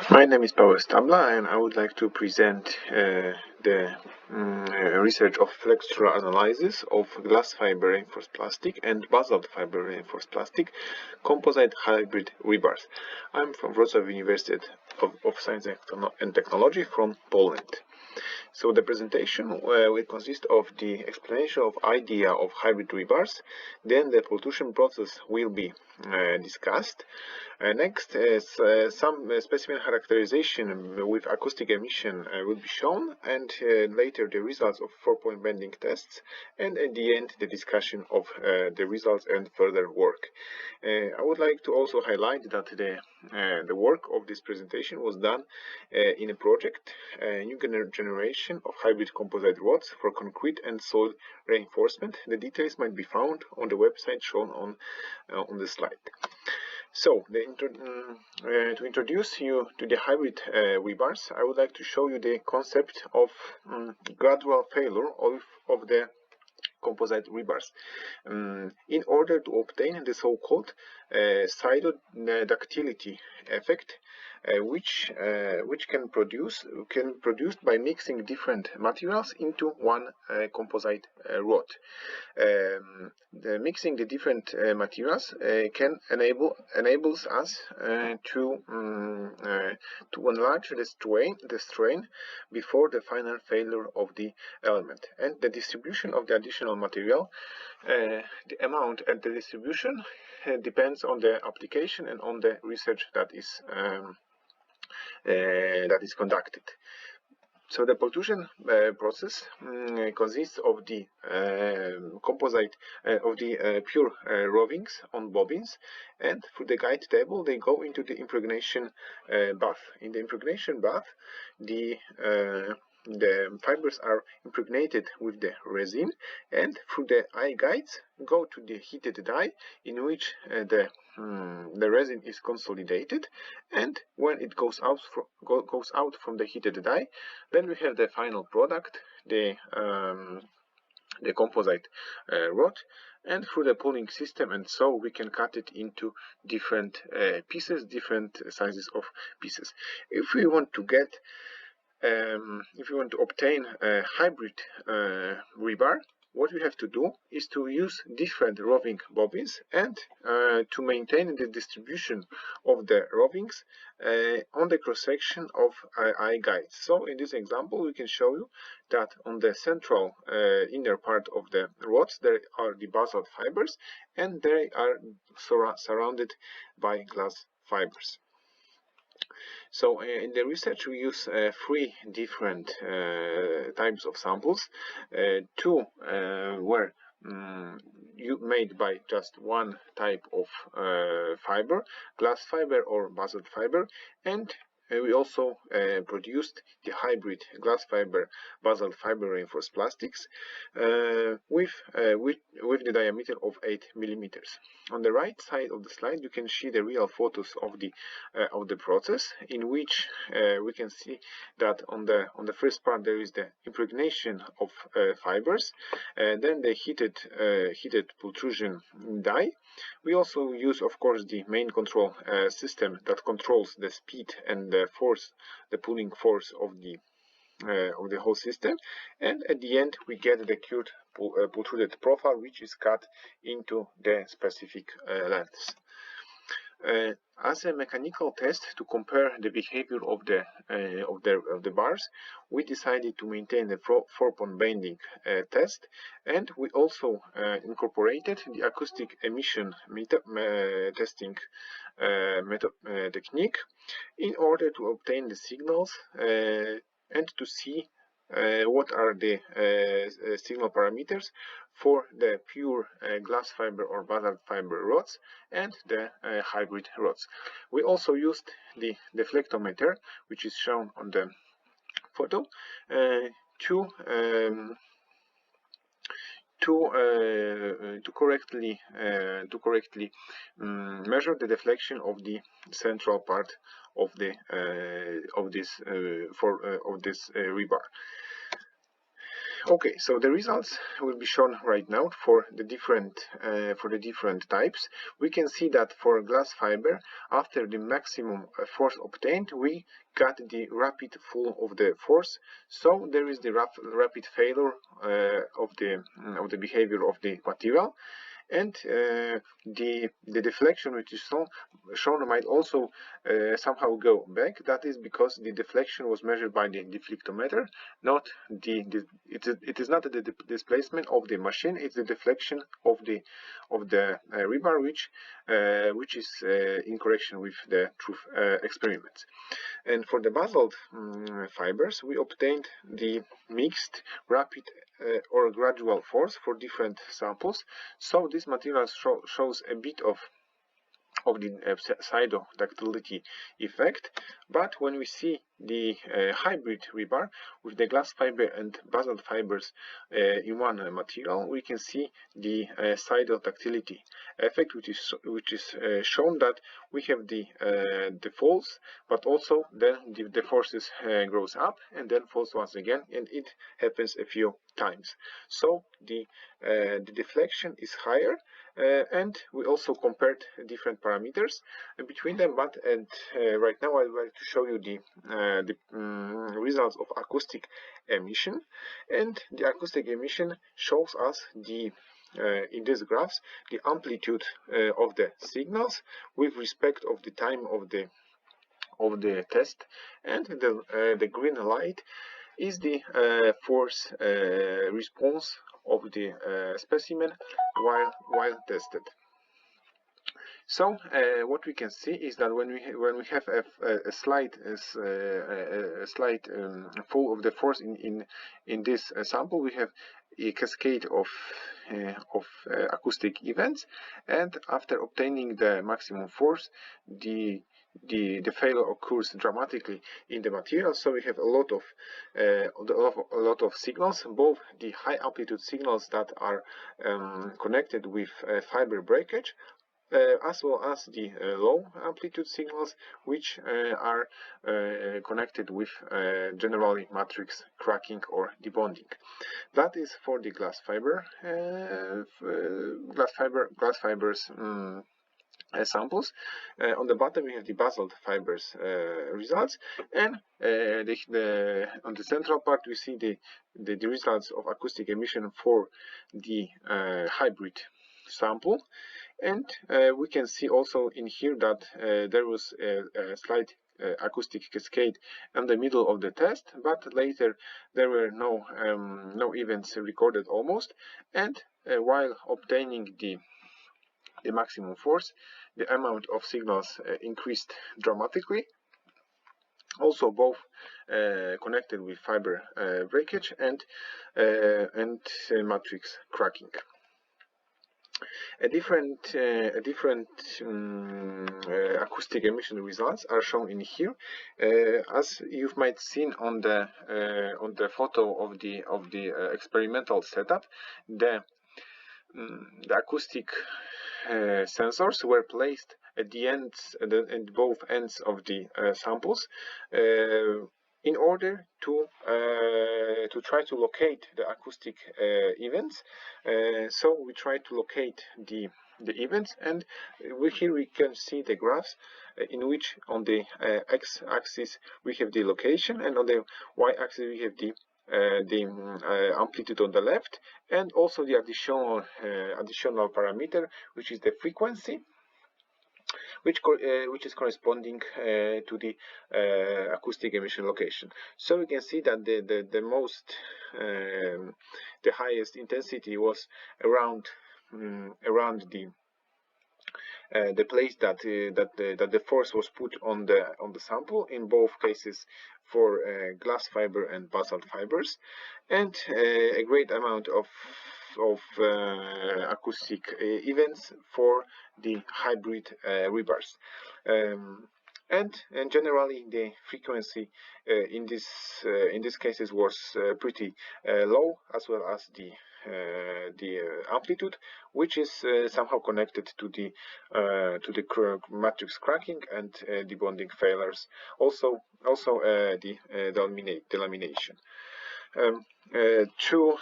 My name is Paweł Stabla, and I would like to present the research of flexural analysis of glass fiber reinforced plastic and basalt fiber reinforced plastic composite hybrid rebars. I'm from Wrocław University of Science and Technology from Poland. So the presentation will consist of the explanation of idea of hybrid rebars, then the pultrusion process will be discussed. Next, some specimen characterization with acoustic emission will be shown, and later the results of 4-point bending tests, and at the end the discussion of the results and further work. I would like to also highlight that the work of this presentation was done in a project, new generation of hybrid composite rods for concrete and soil reinforcement. The details might be found on the website shown on the slide. So, to introduce you to the hybrid rebars, I would like to show you the concept of gradual failure of the composite rebars. In order to obtain the so-called ductility effect, which can produced by mixing different materials into one composite rod. Mixing the different materials enables us to enlarge the strain before the final failure of the element, and the distribution of the additional material, the amount and the distribution depends on the application and on the research that is conducted. So the pultrusion process consists of the composite of the pure rovings on bobbins, and through the guide table they go into the impregnation bath. In the impregnation bath, the fibers are impregnated with the resin, and through the eye guides go to the heated die, in which the resin is consolidated, and when it goes out from the heated die, then we have the final product, the composite rod, and through the pulling system, and so we can cut it into different pieces, different sizes of pieces. If we want to obtain a hybrid rebar, what we have to do is to use different roving bobbins, and to maintain the distribution of the rovings on the cross-section of eye guides. So in this example we can show you that on the central inner part of the rods there are the basalt fibers, and they are surrounded by glass fibers. So in the research we use 3 different types of samples. 2 were made by just one type of fiber, glass fiber or basalt fiber, and we also produced the hybrid glass fiber basalt fiber reinforced plastics with the diameter of 8 millimeters. On the right side of the slide you can see the real photos of the process, in which we can see that on the first part there is the impregnation of fibers, then the heated pultrusion die. We also use, of course, the main control system that controls the speed and the pulling force of the whole system, and at the end we get the cured pultruded profile, which is cut into the specific lengths. As a mechanical test to compare the behavior of the bars, we decided to maintain the 4-point bending test, and we also incorporated the acoustic emission testing technique in order to obtain the signals and to see what are the signal parameters for the pure glass fiber or basalt fiber rods and the hybrid rods. We also used the deflectometer, which is shown on the photo, to correctly measure the deflection of the central part of this rebar. Okay, so the results will be shown right now for the different types. We can see that for glass fiber, after the maximum force obtained, we got the rapid fall of the force. So there is the rapid failure of the behavior of the material. And the deflection which is shown might also somehow go back. That is because the deflection was measured by the deflectometer, not it is not the displacement of the machine. It's the deflection of the rebar, which is in correction with the truth experiments. And for the basalt fibers, we obtained the mixed, rapid, or gradual force for different samples. So this material shows a bit of the pseudo-ductility effect, but when we see the hybrid rebar with the glass fiber and basalt fibers in one material, we can see the pseudo-ductility effect, which is shown that we have the falls, but also then the forces grows up and then falls once again, and it happens a few times. So the deflection is higher, and we also compared different parameters between them. But right now I would like to show you the results of acoustic emission, and the acoustic emission shows us the in these graphs the amplitude of the signals with respect of the time of the test, and the green light is the force response of the specimen while tested. So what we can see is that when we have a slight fall of the force in this sample, we have a cascade of acoustic events, and after obtaining the maximum force, the failure occurs dramatically in the material. So we have a lot of signals, both the high amplitude signals that are connected with fiber breakage, as well as the low amplitude signals, which are connected with generally matrix cracking or debonding. That is for the glass fibers samples. On the bottom we have the basalt fibers results, and on the central part we see the results of acoustic emission for the hybrid sample. And we can see also in here that there was a slight acoustic cascade in the middle of the test, but later there were no events recorded almost, and while obtaining the maximum force, the amount of signals increased dramatically, also both connected with fiber breakage and matrix cracking. A different acoustic emission results are shown in here. As you might seen on the photo of the experimental setup, the acoustic sensors were placed at the ends, at both ends of the samples, in order to try to locate the acoustic events. So we try to locate the events, and here we can see the graphs in which on the x-axis we have the location, and on the y-axis we have the amplitude on the left, and also the additional parameter, which is the frequency, which is corresponding to the acoustic emission location. So we can see that the highest intensity was around the place that the force was put on the sample, in both cases for glass fiber and basalt fibers, and a great amount of acoustic events for the hybrid rebars. And generally the frequency in these cases was pretty low, as well as the amplitude, which is somehow connected to the matrix cracking and debonding failures, also the delamination. to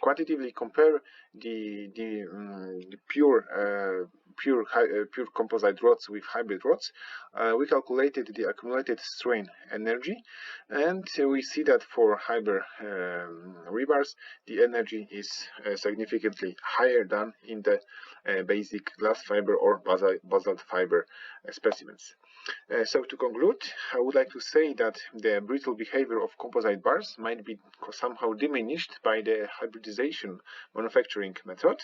quantitatively compare the pure composite rods with hybrid rods, we calculated the accumulated strain energy, and we see that for hybrid rebars the energy is significantly higher than in the basic glass fiber or basalt fiber specimens. So to conclude, I would like to say that the brittle behavior of composite bars might be somehow diminished by the hybridization manufacturing method.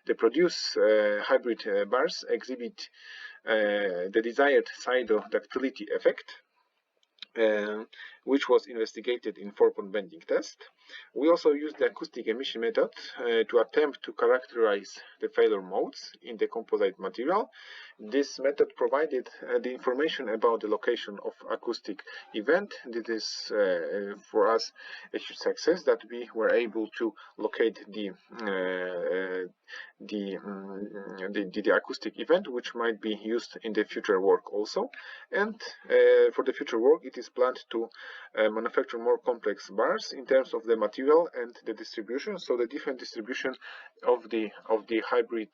The produced hybrid bars exhibit the desired cytoductility effect, which was investigated in 4-point bending test. We also used the acoustic emission method to attempt to characterize the failure modes in the composite material. This method provided the information about the location of acoustic event. This is for us a huge success that we were able to locate the acoustic event, which might be used in the future work also. And for the future work, it is planned to manufacture more complex bars in terms of the material and the distribution, so the different distribution of the hybrid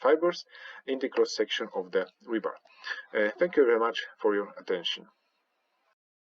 fibers in the cross section of the rebar. Thank you very much for your attention.